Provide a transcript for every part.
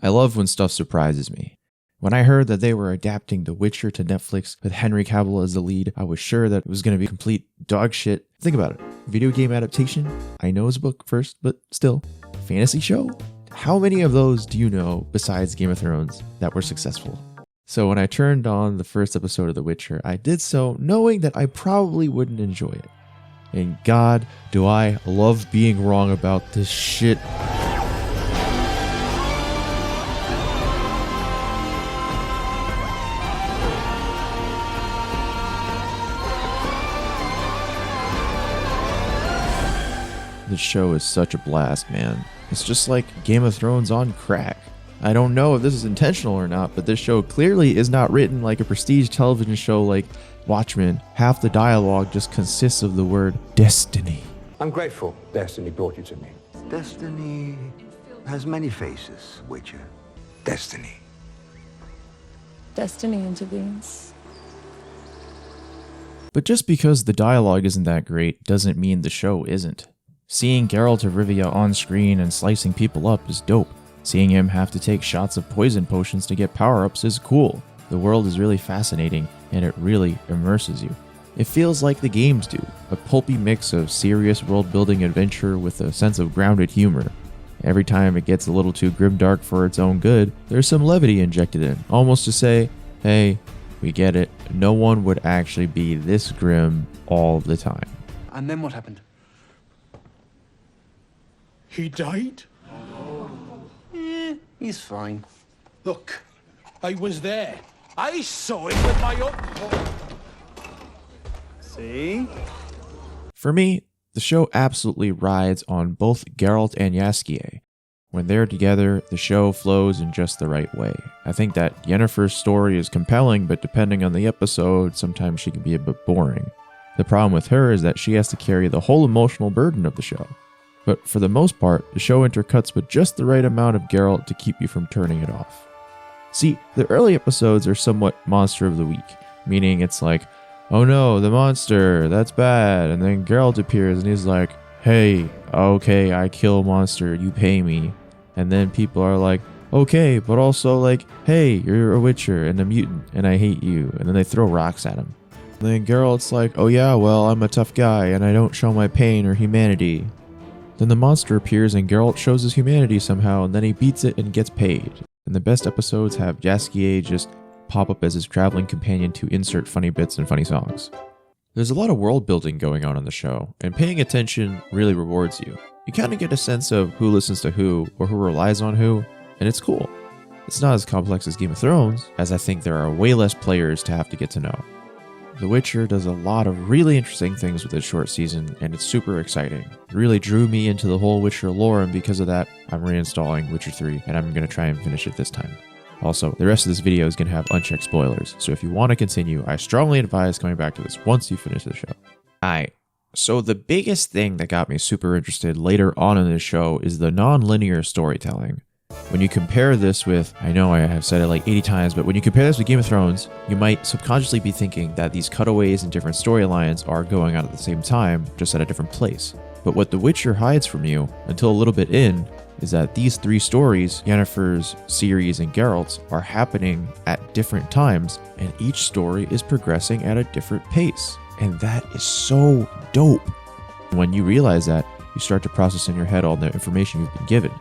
I love when stuff surprises me. When I heard that they were adapting The Witcher to Netflix with Henry Cavill as the lead, I was sure that it was going to be complete dog shit. Think about it. Video game adaptation? I know it's a book first, but still. Fantasy show? How many of those do you know besides Game of Thrones that were successful? So when I turned on the first episode of The Witcher, I did so knowing that I probably wouldn't enjoy it. And God, do I love being wrong about this shit. This show is such a blast, man. It's just like Game of Thrones on crack. I don't know if this is intentional or not, but this show clearly is not written like a prestige television show like Watchmen. Half the dialogue just consists of the word destiny. I'm grateful destiny brought you to me. Destiny has many faces, Witcher. Destiny. Destiny intervenes. But just because the dialogue isn't that great doesn't mean the show isn't. Seeing Geralt of Rivia on screen and slicing people up is dope. Seeing him have to take shots of poison potions to get power-ups is cool. The world is really fascinating, and it really immerses you. It feels like the games do, a pulpy mix of serious world-building adventure with a sense of grounded humor. Every time it gets a little too grimdark for its own good, there's some levity injected in, almost to say, hey, we get it, no one would actually be this grim all the time. And then what happened? He died? Yeah, he's fine. Look, I was there. I saw it with my own... See? For me, the show absolutely rides on both Geralt and Jaskier. When they're together, the show flows in just the right way. I think that Yennefer's story is compelling, but depending on the episode, sometimes she can be a bit boring. The problem with her is that she has to carry the whole emotional burden of the show. But for the most part, the show intercuts with just the right amount of Geralt to keep you from turning it off. See, the early episodes are somewhat monster of the week, meaning it's like, oh no, the monster, that's bad, and then Geralt appears and he's like, hey, okay, I kill monster, you pay me. And then people are like, okay, but also like, hey, you're a witcher and a mutant, and I hate you, and then they throw rocks at him. And then Geralt's like, oh yeah, well, I'm a tough guy, and I don't show my pain or humanity. Then the monster appears and Geralt shows his humanity somehow, and then he beats it and gets paid. And the best episodes have Jaskier just pop up as his traveling companion to insert funny bits and funny songs. There's a lot of world building going on in the show, and paying attention really rewards you. You kind of get a sense of who listens to who, or who relies on who, and it's cool. It's not as complex as Game of Thrones, as I think there are way less players to have to get to know. The Witcher does a lot of really interesting things with its short season, and it's super exciting. It really drew me into the whole Witcher lore, and because of that, I'm reinstalling Witcher 3, and I'm going to try and finish it this time. Also, the rest of this video is going to have unchecked spoilers, so if you want to continue, I strongly advise coming back to this once you finish the show. Alright, so the biggest thing that got me super interested later on in this show is the nonlinear storytelling. When you compare this with, I know I have said it like 80 times, but when you compare this with Game of Thrones, you might subconsciously be thinking that these cutaways and different storylines are going on at the same time, just at a different place. But what The Witcher hides from you, until a little bit in, is that these three stories, Yennefer's, Ciri's, and Geralt's, are happening at different times, and each story is progressing at a different pace. And that is so dope. When you realize that, you start to process in your head all the information you've been given.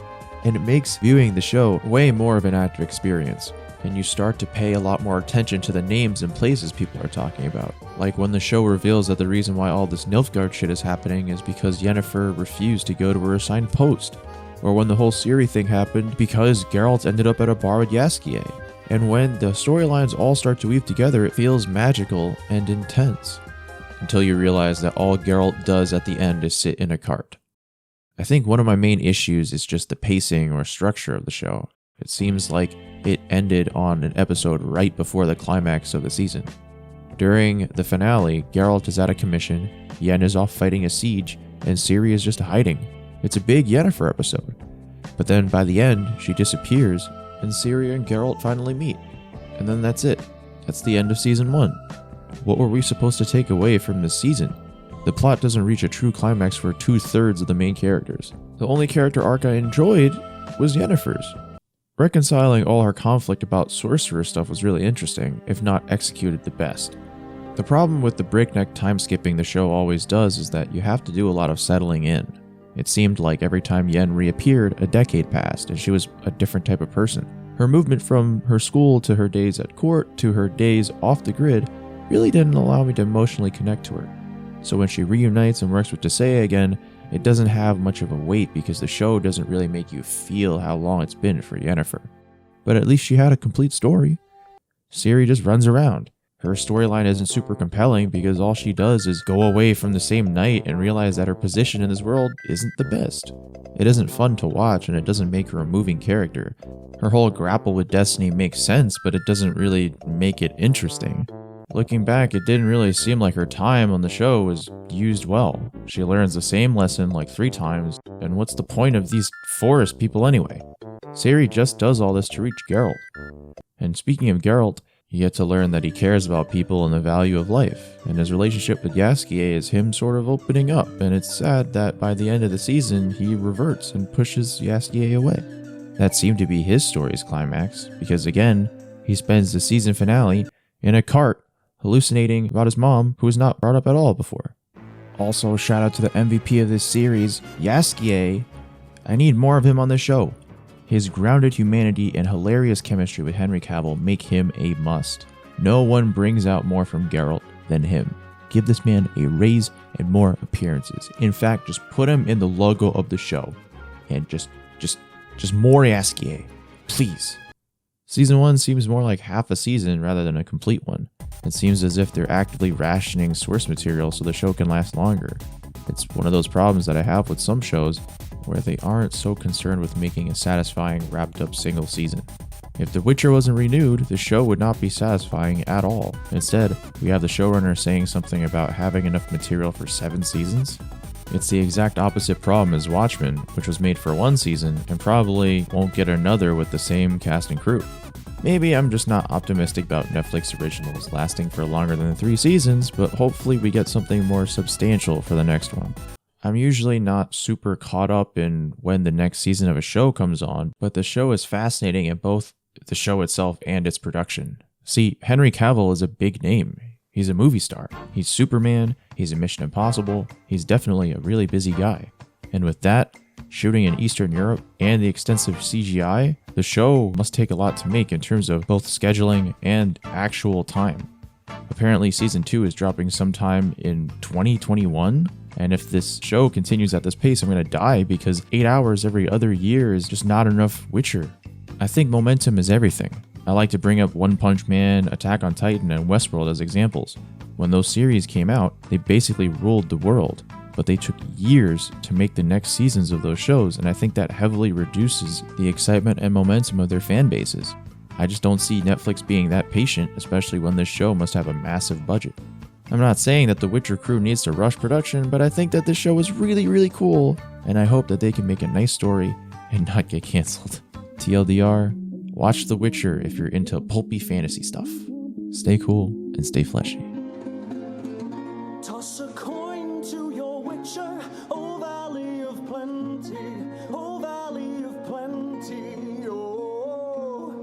And it makes viewing the show way more of an active experience. And you start to pay a lot more attention to the names and places people are talking about. Like when the show reveals that the reason why all this Nilfgaard shit is happening is because Yennefer refused to go to her assigned post. Or when the whole Ciri thing happened because Geralt ended up at a bar with Jaskier. And when the storylines all start to weave together, it feels magical and intense. Until you realize that all Geralt does at the end is sit in a cart. I think one of my main issues is just the pacing or structure of the show. It seems like it ended on an episode right before the climax of the season. During the finale, Geralt is at a commission, Yen is off fighting a siege, and Ciri is just hiding. It's a big Yennefer episode. But then by the end, she disappears, and Ciri and Geralt finally meet. And then that's it. That's the end of Season 1. What were we supposed to take away from this season? The plot doesn't reach a true climax for 2/3 of the main characters. The only character arc I enjoyed was Yennefer's. Reconciling all her conflict about sorcerer stuff was really interesting, if not executed the best. The problem with the breakneck time skipping the show always does is that you have to do a lot of settling in. It seemed like every time Yen reappeared, a decade passed, and she was a different type of person. Her movement from her school to her days at court to her days off the grid really didn't allow me to emotionally connect to her. So when she reunites and works with Tisea again, it doesn't have much of a weight because the show doesn't really make you feel how long it's been for Yennefer. But at least she had a complete story. Ciri just runs around. Her storyline isn't super compelling because all she does is go away from the same night and realize that her position in this world isn't the best. It isn't fun to watch and it doesn't make her a moving character. Her whole grapple with destiny makes sense, but it doesn't really make it interesting. Looking back, it didn't really seem like her time on the show was used well. She learns the same lesson like 3 times, and what's the point of these forest people anyway? Ciri just does all this to reach Geralt. And speaking of Geralt, you get to learn that he cares about people and the value of life, and his relationship with Jaskier is him sort of opening up, and it's sad that by the end of the season, he reverts and pushes Jaskier away. That seemed to be his story's climax, because again, he spends the season finale in a cart hallucinating about his mom, who was not brought up at all before. Also, shout out to the MVP of this series, Jaskier. I need more of him on the show. His grounded humanity and hilarious chemistry with Henry Cavill make him a must. No one brings out more from Geralt than him. Give this man a raise and more appearances. In fact, just put him in the logo of the show. And just more Jaskier. Please. Season 1 seems more like half a season rather than a complete one. It seems as if they're actively rationing source material so the show can last longer. It's one of those problems that I have with some shows where they aren't so concerned with making a satisfying, wrapped-up single season. If The Witcher wasn't renewed, the show would not be satisfying at all. Instead, we have the showrunner saying something about having enough material for 7 seasons. It's the exact opposite problem as Watchmen, which was made for 1 season and probably won't get another with the same cast and crew. Maybe I'm just not optimistic about Netflix originals lasting for longer than 3 seasons, but hopefully we get something more substantial for the next one. I'm usually not super caught up in when the next season of a show comes on, but the show is fascinating in both the show itself and its production. See, Henry Cavill is a big name. He's a movie star. He's Superman. He's in Mission Impossible. He's definitely a really busy guy. And with that, shooting in Eastern Europe and the extensive CGI, the show must take a lot to make in terms of both scheduling and actual time. Apparently season 2 is dropping sometime in 2021, and if this show continues at this pace, I'm gonna die because 8 hours every other year is just not enough Witcher. I think momentum is everything. I like to bring up One Punch Man, Attack on Titan, and Westworld as examples. When those series came out, they basically ruled the world, but they took years to make the next seasons of those shows, and I think that heavily reduces the excitement and momentum of their fan bases. I just don't see Netflix being that patient, especially when this show must have a massive budget. I'm not saying that the Witcher crew needs to rush production, but I think that this show is really, really cool, and I hope that they can make a nice story and not get canceled. TLDR, watch The Witcher if you're into pulpy fantasy stuff. Stay cool and stay fleshy.